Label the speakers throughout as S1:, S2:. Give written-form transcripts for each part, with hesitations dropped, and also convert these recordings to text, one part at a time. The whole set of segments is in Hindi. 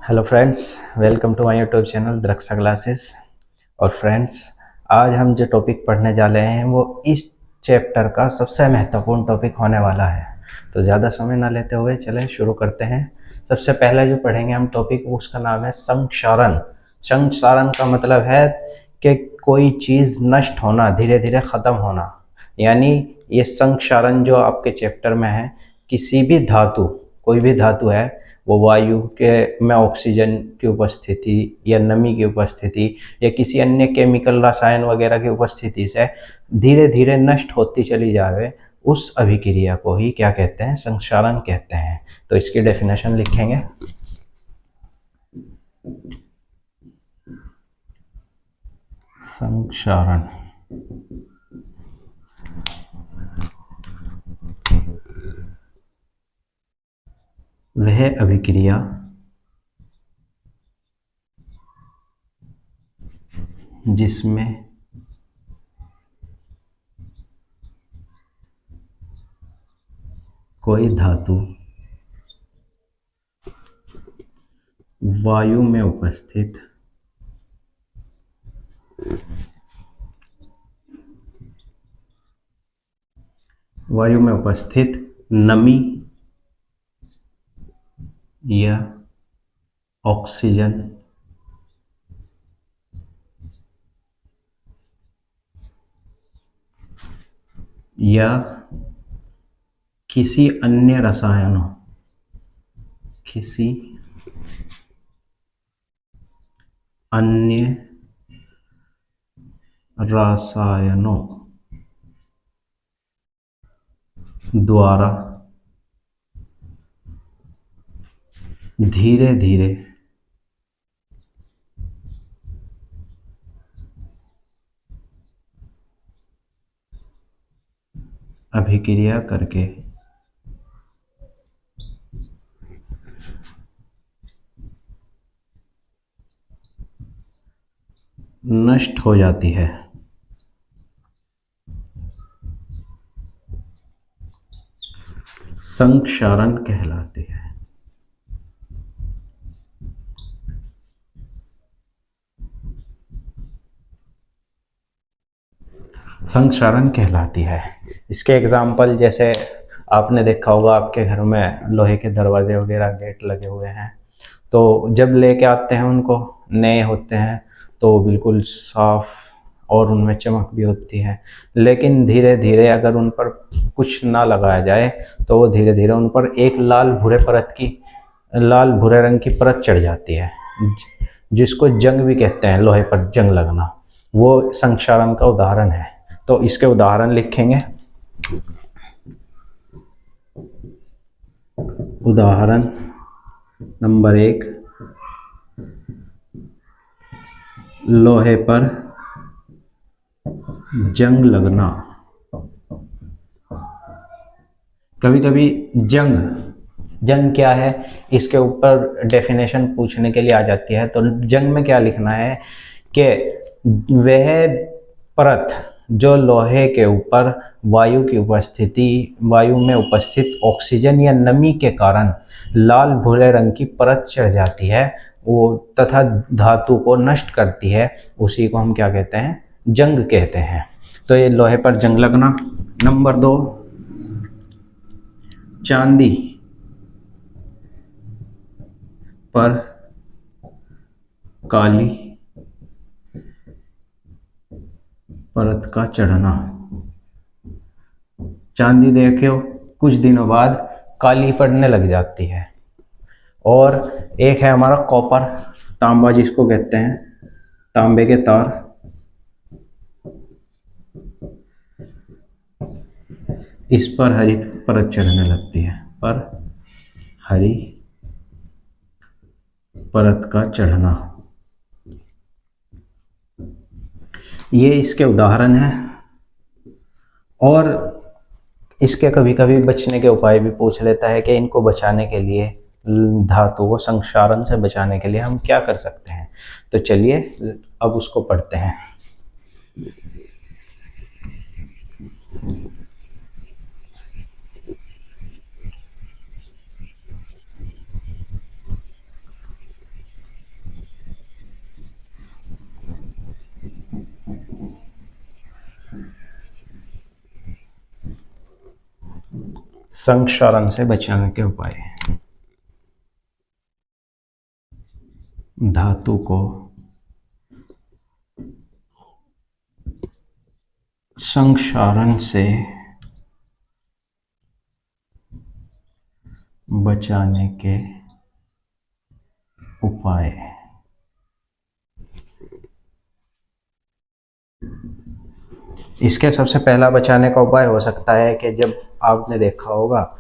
S1: Hello friends, welcome to my YouTube channel Draksha classes. और फ्रेंड्स, आज हम जो टॉपिक पढ़ने जा रहे हैं वो इस चैप्टर का सबसे महत्वपूर्ण टॉपिक होने वाला है। तो ज़्यादा समय ना लेते हुए चलें शुरू करते हैं। सबसे पहले जो पढ़ेंगे हम टॉपिक, उसका नाम है संक्षारण। संक्षारण का मतलब है कि कोई चीज़ नष्ट होना, धीरे धीरे ख़त्म होना। यानी ये संक्षारण जो आपके चैप्टर में है, किसी भी धातु, कोई भी धातु है, वो वायु के में ऑक्सीजन की उपस्थिति या नमी की उपस्थिति या किसी अन्य केमिकल रसायन वगैरह की उपस्थिति से धीरे धीरे नष्ट होती चली जाए, उस अभिक्रिया को ही क्या कहते हैं? संक्षारण कहते हैं। तो इसकी डेफिनेशन लिखेंगे। संक्षारण वह अभिक्रिया जिसमें कोई धातु वायु में उपस्थित नमी या ऑक्सीजन या किसी अन्य रसायनों द्वारा धीरे धीरे अभिक्रिया करके नष्ट हो जाती है। संक्षारण कहलाती है। संक्षारण कहलाती है। इसके एग्जाम्पल जैसे आपने देखा होगा, आपके घर में लोहे के दरवाजे वगैरह, गेट लगे हुए हैं, तो जब लेके आते हैं उनको, नए होते हैं तो बिल्कुल साफ और उनमें चमक भी होती है। लेकिन धीरे धीरे अगर उन पर कुछ ना लगाया जाए तो वो धीरे धीरे उन पर एक लाल भूरे रंग की परत चढ़ जाती है, जिसको जंग भी कहते हैं, लोहे पर जंग लगना। वो संक्षारण का उदाहरण है। तो इसके उदाहरण लिखेंगे। उदाहरण नंबर 1, लोहे पर जंग लगना। कभी कभी जंग क्या है, इसके ऊपर डेफिनेशन पूछने के लिए आ जाती है। तो जंग में क्या लिखना है कि वह परत जो लोहे के ऊपर वायु में उपस्थित ऑक्सीजन या नमी के कारण लाल भूरे रंग की परत चढ़ जाती है, वो तथा धातु को नष्ट करती है, उसी को हम क्या कहते हैं? जंग कहते हैं। तो ये लोहे पर जंग लगना। नंबर 2, चांदी पर काली परत का चढ़ना। चांदी देखो कुछ दिनों बाद काली पड़ने लग जाती है। और एक है हमारा कॉपर, तांबा जिसको कहते हैं, तांबे के तार, इस पर हरी परत चढ़ने लगती है, पर हरी परत का चढ़ना। ये इसके उदाहरण हैं। और इसके कभी कभी बचने के उपाय भी पूछ लेता है कि इनको बचाने के लिए, धातु को संक्षारण से बचाने के लिए हम क्या कर सकते हैं। तो चलिए अब उसको पढ़ते हैं। संक्षारण से बचाने के उपाय। धातु को संक्षारण से बचाने के उपाय। इसके सबसे पहला बचाने का उपाय हो सकता है कि जब आपने देखा होगा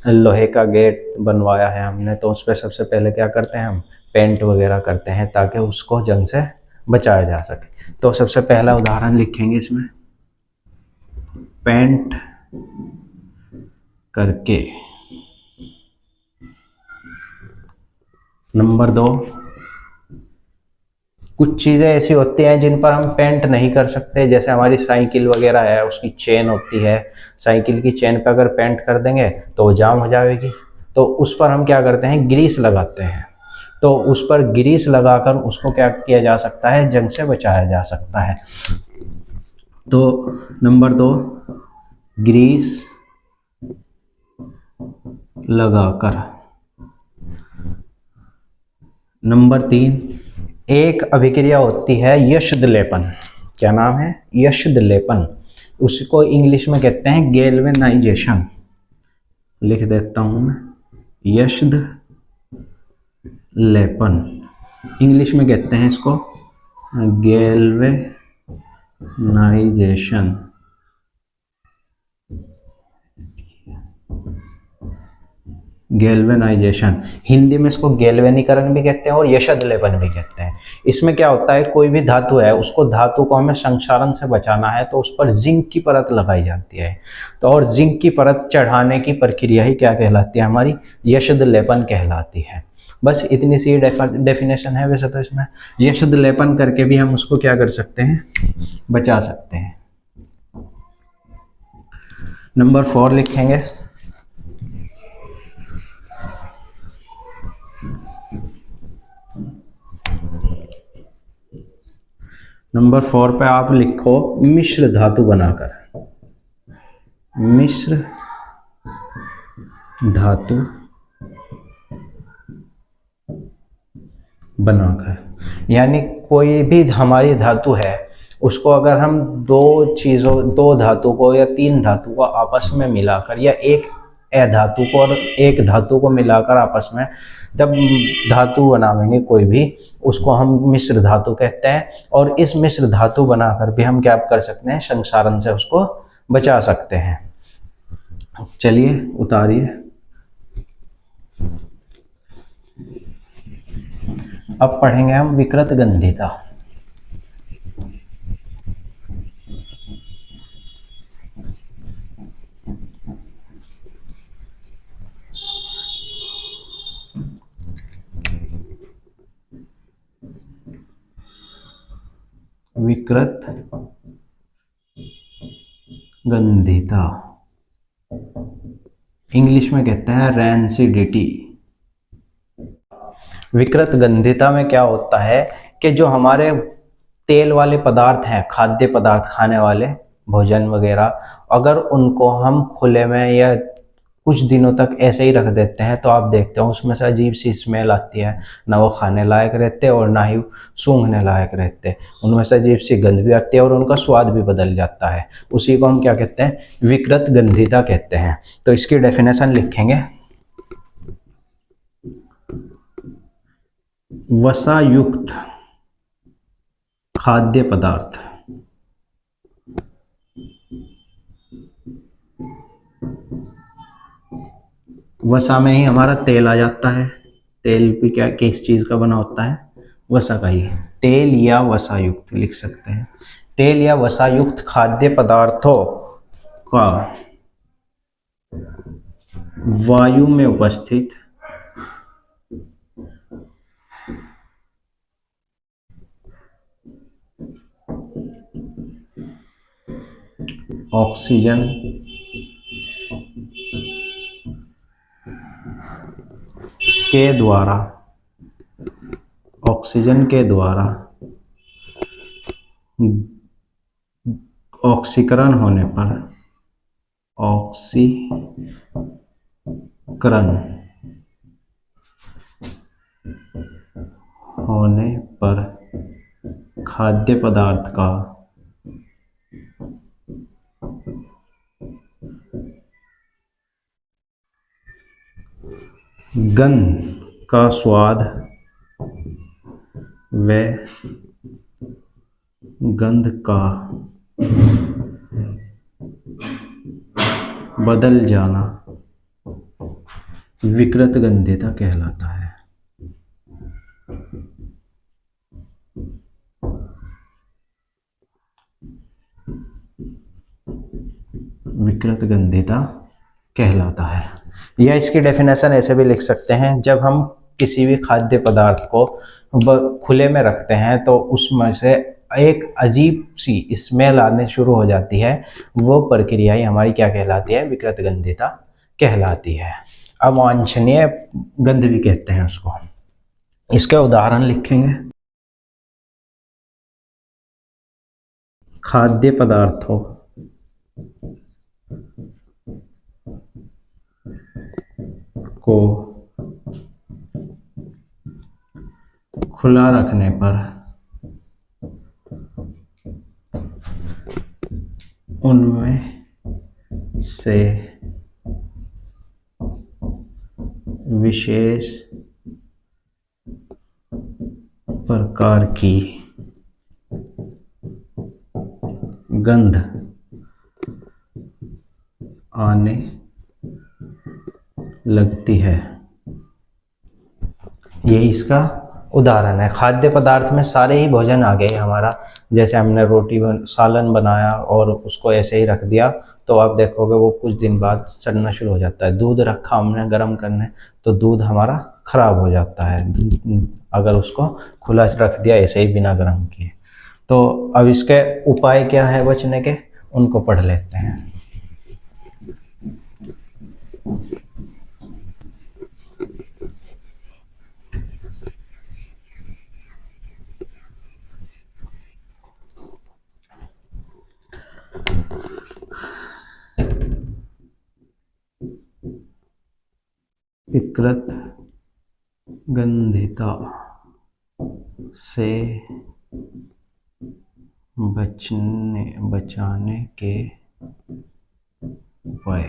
S1: लोहे का गेट बनवाया है हमने, तो उस पर सबसे पहले क्या करते हैं, हम पेंट वगैरह करते हैं ताकि उसको जंग से बचाया जा सके। तो सबसे पहला उदाहरण लिखेंगे इसमें, पेंट करके। नंबर 2, कुछ चीज़ें ऐसी होती हैं जिन पर हम पेंट नहीं कर सकते, जैसे हमारी साइकिल वगैरह है, उसकी चेन होती है, साइकिल की चेन पर अगर पेंट कर देंगे तो वो जाम हो जाएगी। तो उस पर हम क्या करते हैं, ग्रीस लगाते हैं। तो उस पर ग्रीस लगाकर उसको क्या किया जा सकता है, जंग से बचाया जा सकता है। तो नंबर 2, ग्रीस लगाकर। नंबर 3, एक अभिक्रिया होती है यशद लेपन। क्या नाम है, यशद लेपन। उसको इंग्लिश में कहते हैं गैल्वेनाइजेशन। लिख देता हूं मैं, यशद लेपन। इंग्लिश में कहते हैं इसको गैल्वेनाइजेशन। गैल्वेनाइजेशन, हिंदी में इसको गैल्वेनीकरण भी कहते हैं और यशद लेपन भी कहते हैं। इसमें क्या होता है, कोई भी धातु है, उसको धातु को हमें संक्षारण से बचाना है तो उस पर जिंक की परत लगाई जाती है। तो और जिंक की परत चढ़ाने की प्रक्रिया ही क्या कहलाती है, हमारी यशद लेपन कहलाती है। बस इतनी सी डेफिनेशन है। वैसे तो इसमें यशद लेपन करके भी हम उसको क्या कर सकते हैं, बचा सकते हैं। नंबर 4 लिखेंगे, नंबर 4 पे आप लिखो मिश्र धातु बनाकर। मिश्र धातु बनाकर, यानी कोई भी हमारी धातु है, उसको अगर हम दो धातु को या 3 धातु को आपस में मिलाकर, या एक अधातु को और एक धातु को मिलाकर आपस में जब धातु बनावेंगे कोई भी, उसको हम मिश्र धातु कहते हैं। और इस मिश्र धातु बनाकर भी हम क्या कर सकते हैं, संक्षारण से उसको बचा सकते हैं। चलिए उतारिए। अब पढ़ेंगे हम विकृत गंधिता। विकृत गंधिता इंग्लिश में कहते हैं रैंसिडिटी। विकृत गंधिता में क्या होता है कि जो हमारे तेल वाले पदार्थ हैं, खाद्य पदार्थ खाने वाले भोजन वगैरह, अगर उनको हम खुले में या कुछ दिनों तक ऐसे ही रख देते हैं तो आप देखते हो उसमें से अजीब सी स्मेल आती है, ना वो खाने लायक रहते और ना ही सूंघने लायक रहते, उनमें से अजीब सी गंध भी आती है और उनका स्वाद भी बदल जाता है। उसी को हम क्या कहते हैं, विकृत गंधिता कहते हैं। तो इसकी डेफिनेशन लिखेंगे, वसायुक्त खाद्य पदार्थ वसा में ही हमारा तेल आ जाता है। तेल भी क्या किस चीज़ का बना होता है, वसा का ही। तेल या वसायुक्त लिख सकते हैं। तेल या वसायुक्त खाद्य पदार्थों का वायु में उपस्थित ऑक्सीजन के द्वारा ऑक्सीकरण होने पर करण होने पर खाद्य पदार्थ का गंध का स्वाद व गंध का बदल जाना विकृत गंधिता कहलाता है। विकृत गंधिता कहलाता है। या इसकी डेफिनेशन ऐसे भी लिख सकते हैं, जब हम किसी भी खाद्य पदार्थ को खुले में रखते हैं तो उसमें से एक अजीब सी स्मेल आने शुरू हो जाती है, वो प्रक्रिया ही हमारी क्या कहलाती है? विकृत गंधिता कहलाती है। अवांछनीय गंध भी कहते हैं उसको। इसके उदाहरण लिखेंगे। खाद्य पदार्थों को खुला रखने पर उनमें से विशेष प्रकार की गंध आने लगती है। ये इसका उदाहरण है। खाद्य पदार्थ में सारे ही भोजन आ गए हमारा, जैसे हमने सालन बनाया और उसको ऐसे ही रख दिया, तो आप देखोगे वो कुछ दिन बाद सड़ना शुरू हो जाता है। दूध रखा हमने गर्म करने, तो दूध हमारा खराब हो जाता है अगर उसको खुला रख दिया ऐसे ही बिना गर्म किए। तो अब इसके उपाय क्या है बचने के, उनको पढ़ लेते हैं। विकृत गंधिता से बचाने के उपाय।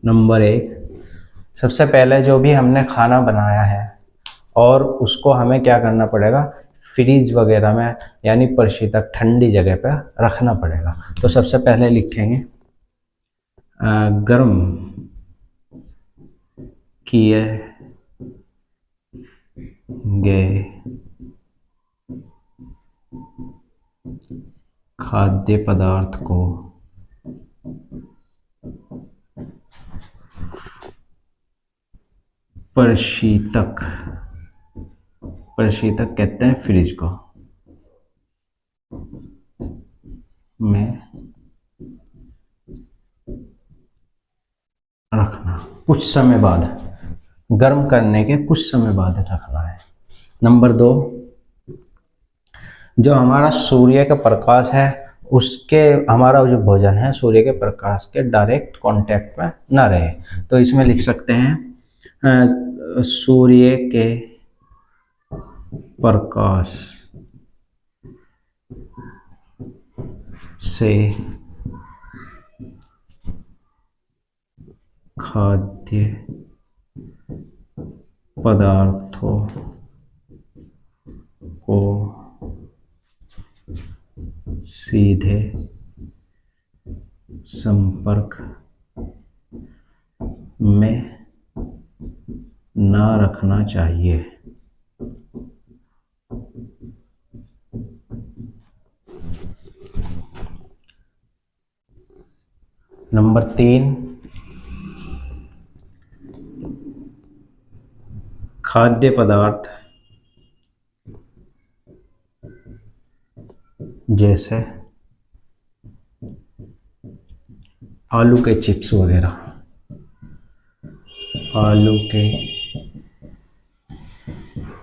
S1: नंबर 1, सबसे पहले जो भी हमने खाना बनाया है और उसको हमें क्या करना पड़ेगा? फ्रीज वगैरह में यानी प्रशीतक ठंडी जगह पर रखना पड़ेगा। तो सबसे पहले लिखेंगे गर्म किए गए खाद्य पदार्थ को प्रशीतक कहते हैं फ्रिज को में रखना, कुछ समय बाद, गर्म करने के कुछ समय बाद रखना है। नंबर 2, जो हमारा सूर्य का प्रकाश है उसके, हमारा जो भोजन है सूर्य के प्रकाश के डायरेक्ट कांटेक्ट में ना रहे। तो इसमें लिख सकते हैं सूर्य के प्रकाश से खाद्य पदार्थों को सीधे संपर्क में ना रखना चाहिए। नंबर 3, खाद्य पदार्थ जैसे आलू के चिप्स वगैरह, आलू के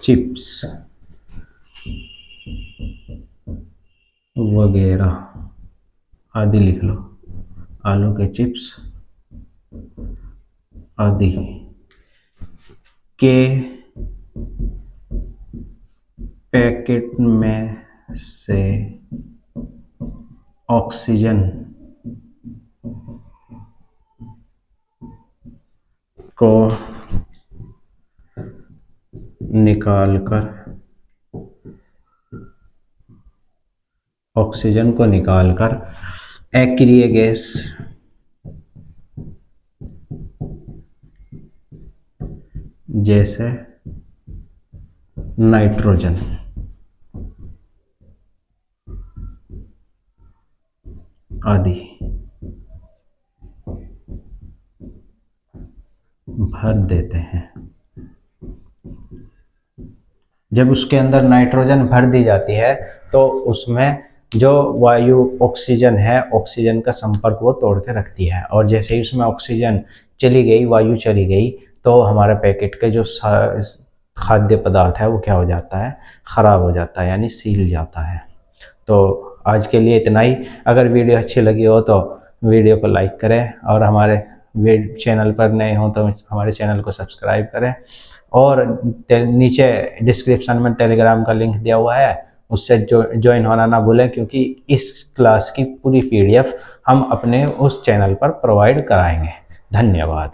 S1: चिप्स वगैरह आदि लिख लो, आलू के चिप्स आदि के पैकेट में से ऑक्सीजन को निकालकर अक्रिय गैस जैसे नाइट्रोजन आदि भर देते हैं। जब उसके अंदर नाइट्रोजन भर दी जाती है तो उसमें जो वायु ऑक्सीजन है, ऑक्सीजन का संपर्क वो तोड़ के रखती है, और जैसे ही उसमें ऑक्सीजन चली गई, वायु चली गई, तो हमारे पैकेट के जो खाद्य पदार्थ है वो क्या हो जाता है, ख़राब हो जाता है, यानी सील जाता है। तो आज के लिए इतना ही। अगर वीडियो अच्छी लगी हो तो वीडियो को लाइक करें, और हमारे चैनल पर नए हो तो हमारे चैनल को सब्सक्राइब करें, और नीचे डिस्क्रिप्शन में टेलीग्राम का लिंक दिया हुआ है, उससे ज्वाइन होना ना भूलें, क्योंकि इस क्लास की पूरी PDF हम अपने उस चैनल पर प्रोवाइड कराएंगे। धन्यवाद।